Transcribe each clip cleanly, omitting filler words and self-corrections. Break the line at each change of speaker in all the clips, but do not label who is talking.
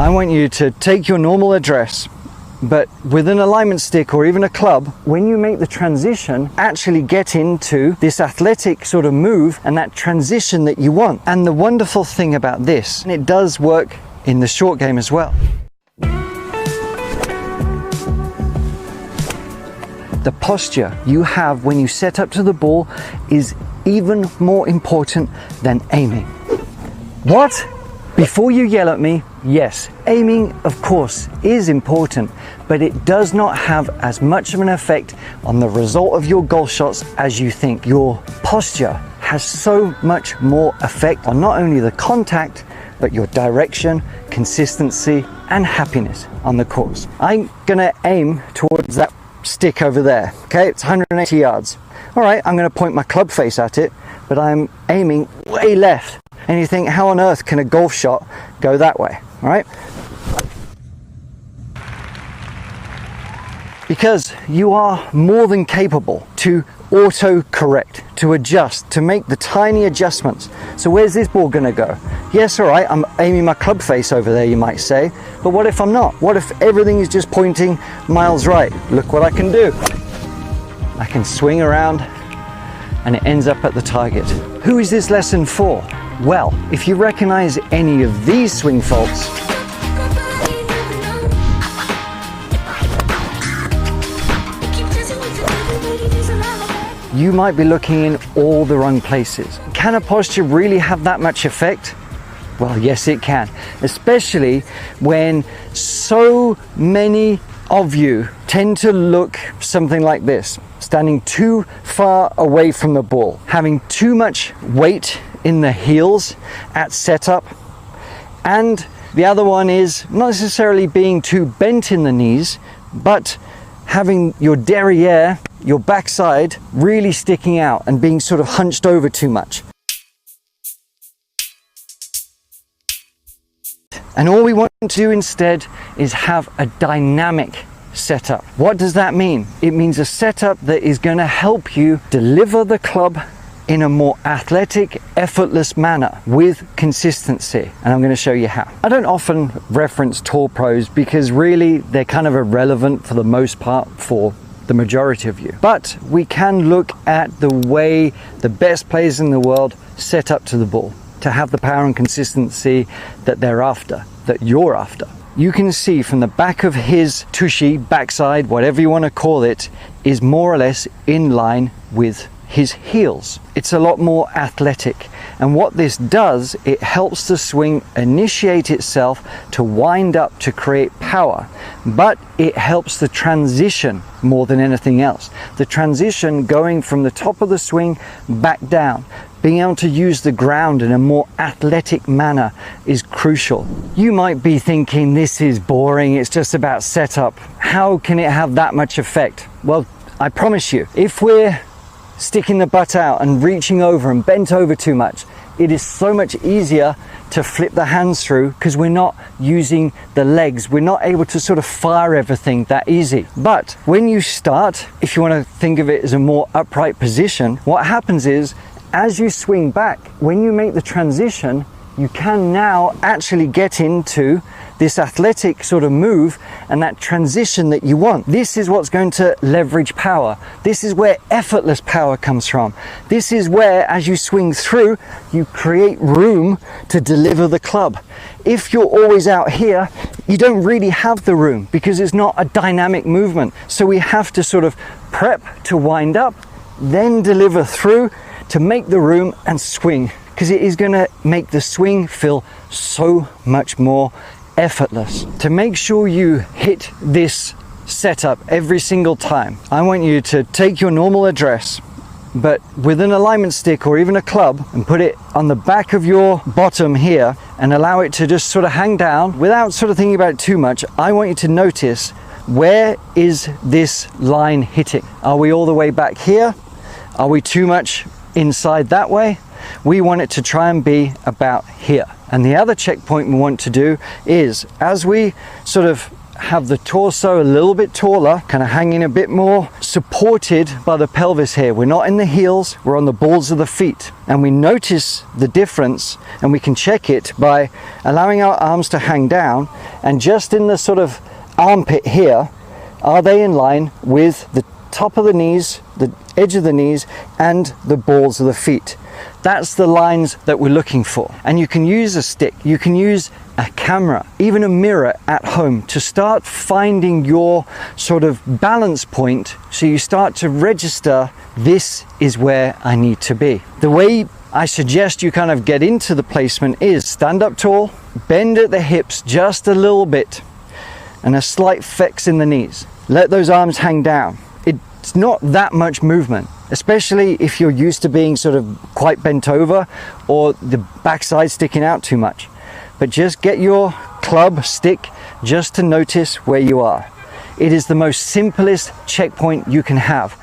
I want you to take your normal address, but with an alignment stick or even a club, when you make the transition, actually get into this athletic sort of move and that transition that you want. And the wonderful thing about this, and it does work in the short game as well. The posture you have when you set up to the ball is even more important than aiming. What? Before you yell at me, yes, aiming of course is important, but it does not have as much of an effect on the result of your golf shots as you think. Your posture has so much more effect on not only the contact, but your direction, consistency, and happiness on the course. I'm gonna aim towards that stick over there, okay? It's 180 yards. All right, I'm gonna point my club face at it, but I'm aiming way left. And you think, how on earth can a golf shot go that way, all right? Because you are more than capable to auto-correct, to adjust, to make the tiny adjustments. So where's this ball gonna go? Yes, all right, I'm aiming my club face over there, you might say, but what if I'm not? What if everything is just pointing miles right? Look what I can do. I can swing around and it ends up at the target. Who is this lesson for? Well, if you recognize any of these swing faults, you might be looking in all the wrong places. Can a posture really have that much effect? Well, yes, it can, especially when so many of you tend to look something like this, standing too far away from the ball, having too much weight in the heels at setup, and the other one is not necessarily being too bent in the knees, but having your derriere, your backside, really sticking out and being sort of hunched over too much. And all we want to do instead is have a dynamic setup. What does that mean? It means a setup that is going to help you deliver the club in a more athletic, effortless manner with consistency. And I'm going to show you how. I don't often reference tour pros because really they're kind of irrelevant for the most part for the majority of you. But we can look at the way the best players in the world set up to the ball to have the power and consistency that they're after, that you're after. You can see from the back of his tushy, backside, whatever you want to call it, is more or less in line with his heels. It's a lot more athletic, and what this does, it helps the swing initiate itself to wind up to create power, but it helps the transition more than anything else. The transition going from the top of the swing back down, being able to use the ground in a more athletic manner is crucial. You might be thinking, this is boring, it's just about setup. How can it have that much effect? Well, I promise you, if we're sticking the butt out and reaching over and bent over too much, it is so much easier to flip the hands through because we're not using the legs. We're not able to sort of fire everything that easy. But when you start, if you want to think of it as a more upright position, what happens is as you swing back, when you make the transition, you can now actually get into this athletic sort of move and that transition that you want. This is what's going to leverage power. This is where effortless power comes from. This is where, as you swing through, you create room to deliver the club. If you're always out here, you don't really have the room because it's not a dynamic movement. So we have to sort of prep to wind up, then deliver through to make the room and swing, because it is going to make the swing feel so much more effortless. To make sure you hit this setup every single time, I want you to take your normal address, but with an alignment stick or even a club, and put it on the back of your bottom here and allow it to just sort of hang down without sort of thinking about it too much. I want you to notice, where is this line hitting? Are we all the way back here? Are we too much inside that way? We want it to try and be about here. And the other checkpoint we want to do is, as we sort of have the torso a little bit taller, kind of hanging a bit more supported by the pelvis here. We're not in the heels, we're on the balls of the feet. And we notice the difference, and we can check it by allowing our arms to hang down, and just in the sort of armpit here, are they in line with the top of the knees, the edge of the knees, and the balls of the feet. That's the lines that we're looking for. And you can use a stick, you can use a camera, even a mirror at home to start finding your sort of balance point, so you start to register, this is where I need to be. The way I suggest you kind of get into the placement is stand up tall, bend at the hips just a little bit, and a slight flex in the knees. Let those arms hang down. It's not that much movement, especially if you're used to being sort of quite bent over or the backside sticking out too much. But just get your club stick just to notice where you are. It is the most simplest checkpoint you can have,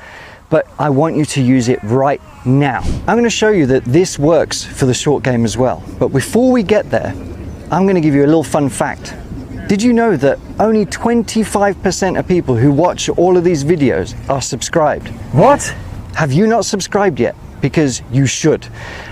but I want you to use it right now. I'm going to show you that this works for the short game as well. But before we get there, I'm going to give you a little fun fact. Did you know that only 25% of people who watch all of these videos are subscribed? What? Have you not subscribed yet? Because you should.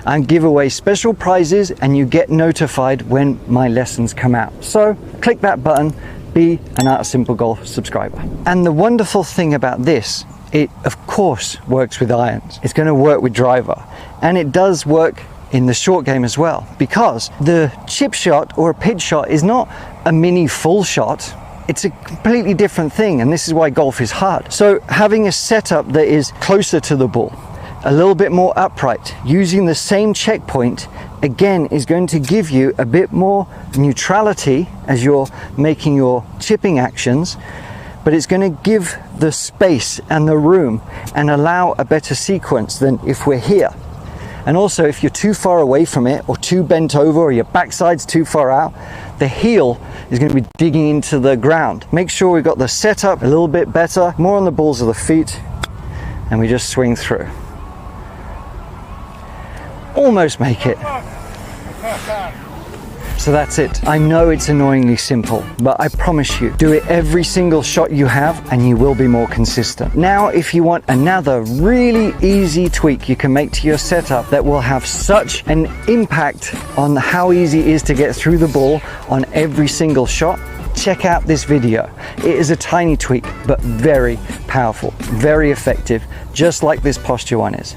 I give away special prizes and you get notified when my lessons come out. So click that button, be an Art of Simple Golf subscriber. And the wonderful thing about this, it of course works with irons. It's going to work with driver, and it does work in the short game as well, because the chip shot or a pitch shot is not a mini full shot. It's a completely different thing, and this is why golf is hard. So having a setup that is closer to the ball, a little bit more upright, using the same checkpoint, again, is going to give you a bit more neutrality as you're making your chipping actions, but it's going to give the space and the room and allow a better sequence than if we're here. And also, if you're too far away from it or too bent over or your backside's too far out, the heel is going to be digging into the ground. Make sure we've got the setup a little bit better, more on the balls of the feet, and we just swing through. Almost make it. So that's it. I know it's annoyingly simple, but I promise you, do it every single shot you have and you will be more consistent. Now, if you want another really easy tweak you can make to your setup that will have such an impact on how easy it is to get through the ball on every single shot, check out this video. It is a tiny tweak, but very powerful, very effective, just like this posture one is.